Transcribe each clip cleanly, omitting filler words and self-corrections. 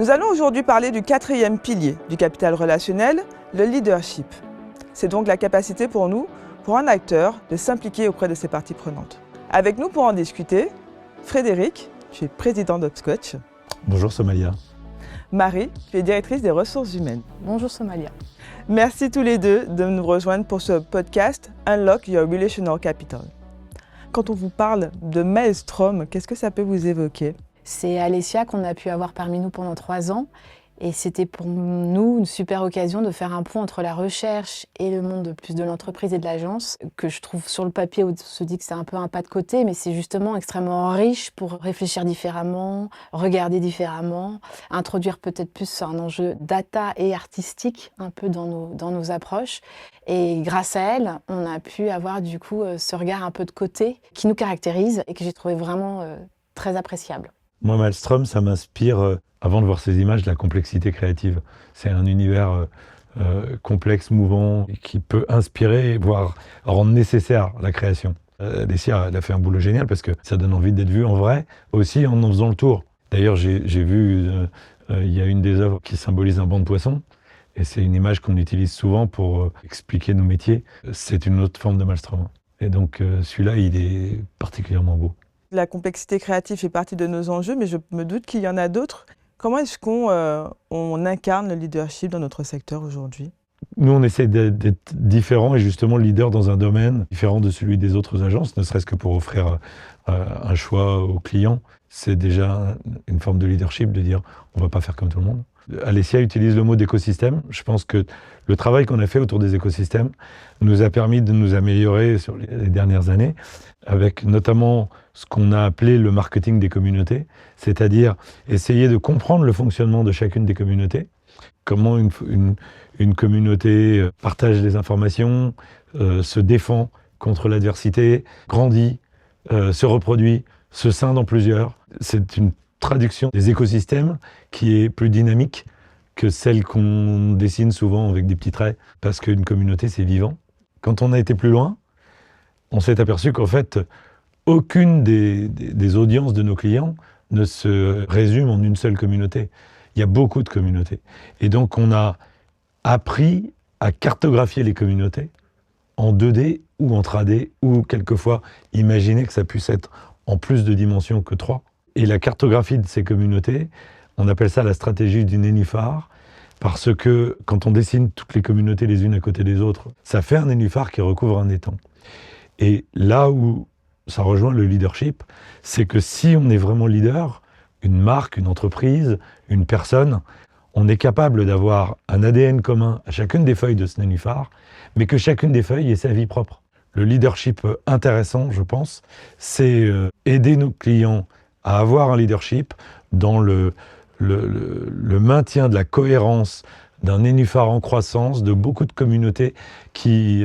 Nous allons aujourd'hui parler du quatrième pilier du capital relationnel, le leadership. C'est donc la capacité pour nous, pour un acteur, de s'impliquer auprès de ses parties prenantes. Avec nous pour en discuter, Frédéric, tu es président d'Hopscotch. Bonjour Somalia. Marie, tu es directrice des ressources humaines. Bonjour Somalia. Merci tous les deux de nous rejoindre pour ce podcast Unlock Your Relational Capital. Quand on vous parle de Maelstrom, qu'est-ce que ça peut vous évoquer ? C'est Alessia qu'on a pu avoir parmi nous pendant 3 ans et c'était pour nous une super occasion de faire un pont entre la recherche et le monde plus de l'entreprise et de l'agence, que je trouve sur le papier, on se dit que c'est un peu un pas de côté, mais c'est justement extrêmement riche pour réfléchir différemment, regarder différemment, introduire peut-être plus un enjeu data et artistique un peu dans nos approches. Et grâce à elle, on a pu avoir du coup ce regard un peu de côté qui nous caractérise et que j'ai trouvé vraiment très appréciable. Moi, Maelstrom, ça m'inspire, avant de voir ces images, de la complexité créative. C'est un univers complexe, mouvant, qui peut inspirer, voire rendre nécessaire la création. Alessia, elle a fait un boulot génial parce que ça donne envie d'être vu en vrai, aussi en faisant le tour. D'ailleurs, j'ai vu, il y a une des œuvres qui symbolise un banc de poissons, et c'est une image qu'on utilise souvent pour expliquer nos métiers. C'est une autre forme de Maelstrom. Et donc, celui-là, il est particulièrement beau. La complexité créative fait partie de nos enjeux, mais je me doute qu'il y en a d'autres. Comment est-ce qu'on incarne le leadership dans notre secteur aujourd'hui ? Nous, on essaie d'être différents et justement leader dans un domaine différent de celui des autres agences, ne serait-ce que pour offrir un choix aux clients. C'est déjà une forme de leadership de dire on ne va pas faire comme tout le monde. Alessia utilise le mot d'écosystème. Je pense que le travail qu'on a fait autour des écosystèmes nous a permis de nous améliorer sur les dernières années, avec notamment ce qu'on a appelé le marketing des communautés, c'est-à-dire essayer de comprendre le fonctionnement de chacune des communautés, comment une communauté partage des informations, se défend contre l'adversité, grandit, se reproduit, se scinde en plusieurs. C'est une traduction des écosystèmes qui est plus dynamique que celle qu'on dessine souvent avec des petits traits, parce qu'une communauté, c'est vivant. Quand on a été plus loin, on s'est aperçu qu'en fait, aucune des audiences de nos clients ne se résume en une seule communauté. Il y a beaucoup de communautés. Et donc, on a appris à cartographier les communautés en 2D ou en 3D, ou quelquefois imaginer que ça puisse être en plus de dimensions que 3. Et la cartographie de ces communautés, on appelle ça la stratégie du nénuphar, parce que quand on dessine toutes les communautés les unes à côté des autres, ça fait un nénuphar qui recouvre un étang. Et là où ça rejoint le leadership, c'est que si on est vraiment leader, une marque, une entreprise, une personne, on est capable d'avoir un ADN commun à chacune des feuilles de ce nénuphar, mais que chacune des feuilles ait sa vie propre. Le leadership intéressant, je pense, c'est aider nos clients à avoir un leadership dans le maintien de la cohérence d'un nénuphar en croissance, de beaucoup de communautés qui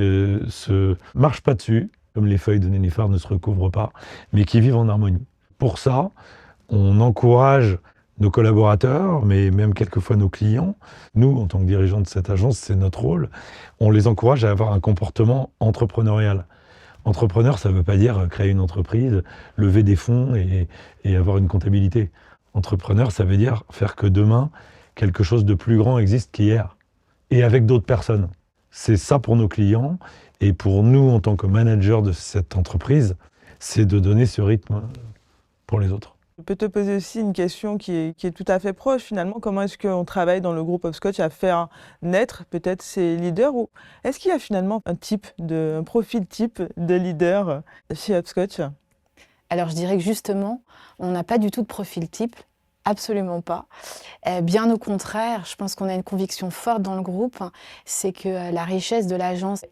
se marchent pas dessus, comme les feuilles de nénuphar ne se recouvrent pas, mais qui vivent en harmonie. Pour ça, on encourage nos collaborateurs, mais même quelquefois nos clients. Nous, en tant que dirigeants de cette agence, c'est notre rôle. On les encourage à avoir un comportement entrepreneurial. Entrepreneur, ça ne veut pas dire créer une entreprise, lever des fonds et avoir une comptabilité. Entrepreneur, ça veut dire faire que demain, quelque chose de plus grand existe qu'hier, et avec d'autres personnes. C'est ça pour nos clients, et pour nous, en tant que manager de cette entreprise, c'est de donner ce rythme pour les autres. Je peux te poser aussi une question qui est tout à fait proche finalement. Comment est-ce qu'on travaille dans le groupe Hopscotch à faire naître peut-être ces leaders, ou est-ce qu'il y a finalement un profil type de leader chez Hopscotch ? Alors je dirais que justement, on n'a pas du tout de profil type, absolument pas. Bien au contraire, je pense qu'on a une conviction forte dans le groupe, c'est que la richesse de l'agence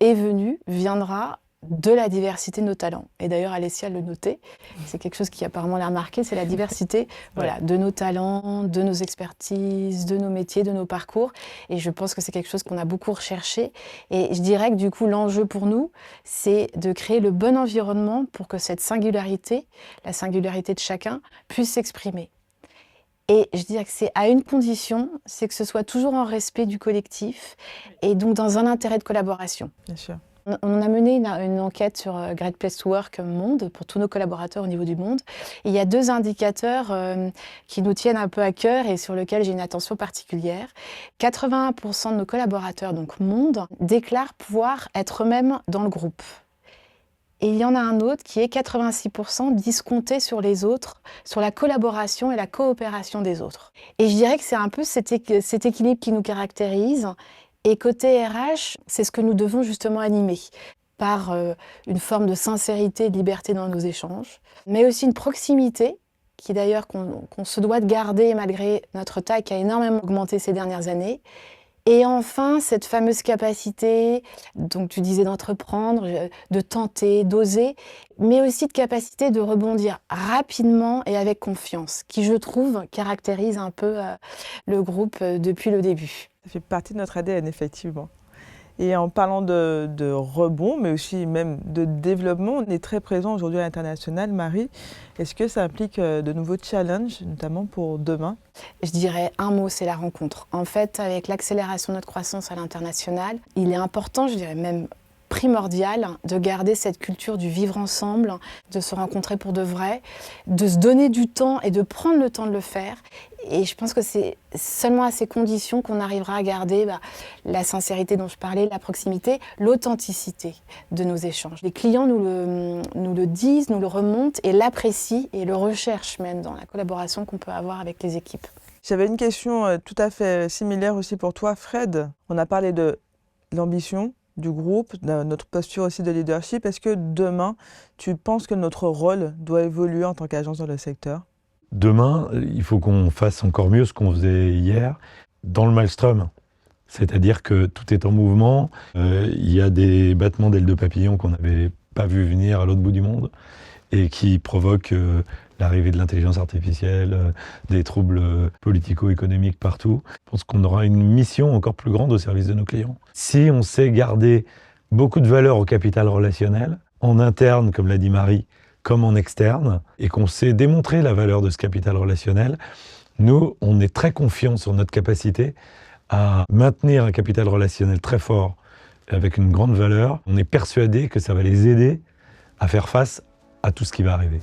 viendra de la diversité de nos talents. Et d'ailleurs, Alessia le notait, c'est quelque chose qui apparemment l'a remarqué, c'est la diversité de nos talents, de nos expertises, de nos métiers, de nos parcours. Et je pense que c'est quelque chose qu'on a beaucoup recherché. Et je dirais que du coup, l'enjeu pour nous, c'est de créer le bon environnement pour que cette singularité, la singularité de chacun, puisse s'exprimer. Et je dirais que c'est à une condition, c'est que ce soit toujours en respect du collectif et donc dans un intérêt de collaboration. Bien sûr. On a mené une enquête sur Great Place to Work Monde pour tous nos collaborateurs au niveau du monde. Et il y a 2 indicateurs qui nous tiennent un peu à cœur et sur lesquels j'ai une attention particulière. 81% de nos collaborateurs, donc Monde, déclarent pouvoir être eux-mêmes dans le groupe. Et il y en a un autre qui est 86% disent compter sur les autres, sur la collaboration et la coopération des autres. Et je dirais que c'est un peu cet équilibre qui nous caractérise. Et côté RH, c'est ce que nous devons justement animer par une forme de sincérité et de liberté dans nos échanges, mais aussi une proximité qui d'ailleurs qu'on se doit de garder malgré notre taille qui a énormément augmenté ces dernières années. Et enfin, cette fameuse capacité, donc tu disais d'entreprendre, de tenter, d'oser, mais aussi de capacité de rebondir rapidement et avec confiance, qui je trouve caractérise un peu le groupe depuis le début. Ça fait partie de notre ADN, effectivement. Et en parlant de rebond, mais aussi même de développement, on est très présent aujourd'hui à l'international. Marie, est-ce que ça implique de nouveaux challenges, notamment pour demain ? Je dirais un mot, c'est la rencontre. En fait, avec l'accélération de notre croissance à l'international, il est important, je dirais même primordial, de garder cette culture du vivre ensemble, de se rencontrer pour de vrai, de se donner du temps et de prendre le temps de le faire. Et je pense que c'est seulement à ces conditions qu'on arrivera à garder la sincérité dont je parlais, la proximité, l'authenticité de nos échanges. Les clients nous le disent, nous le remontent et l'apprécient et le recherchent même dans la collaboration qu'on peut avoir avec les équipes. J'avais une question tout à fait similaire aussi pour toi, Fred. On a parlé de l'ambition du groupe, de notre posture aussi de leadership. Est-ce que demain, tu penses que notre rôle doit évoluer en tant qu'agence dans le secteur ? Demain, il faut qu'on fasse encore mieux ce qu'on faisait hier dans le maelstrom. C'est-à-dire que tout est en mouvement. Il y a des battements d'ailes de papillon qu'on n'avait pas vu venir à l'autre bout du monde et qui provoquent l'arrivée de l'intelligence artificielle, des troubles politico-économiques partout. Je pense qu'on aura une mission encore plus grande au service de nos clients. Si on sait garder beaucoup de valeur au capital relationnel, en interne, comme l'a dit Marie, comme en externe, et qu'on sait démontrer la valeur de ce capital relationnel, nous, on est très confiants sur notre capacité à maintenir un capital relationnel très fort, avec une grande valeur. On est persuadé que ça va les aider à faire face à tout ce qui va arriver.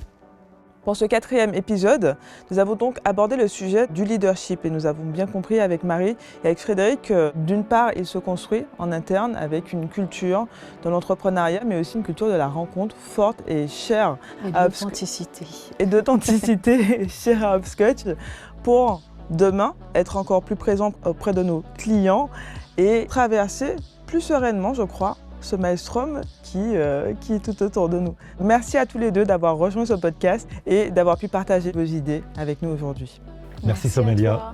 Pour ce 4e épisode, nous avons donc abordé le sujet du leadership et nous avons bien compris avec Marie et avec Frédéric que d'une part, il se construit en interne avec une culture de l'entrepreneuriat, mais aussi une culture de la rencontre forte et chère à l'authenticité. Et d'authenticité chère à Hopscotch pour demain être encore plus présent auprès de nos clients et traverser plus sereinement, je crois, ce maelstrom qui est tout autour de nous. Merci à tous les deux d'avoir rejoint ce podcast et d'avoir pu partager vos idées avec nous aujourd'hui. Merci Somélia.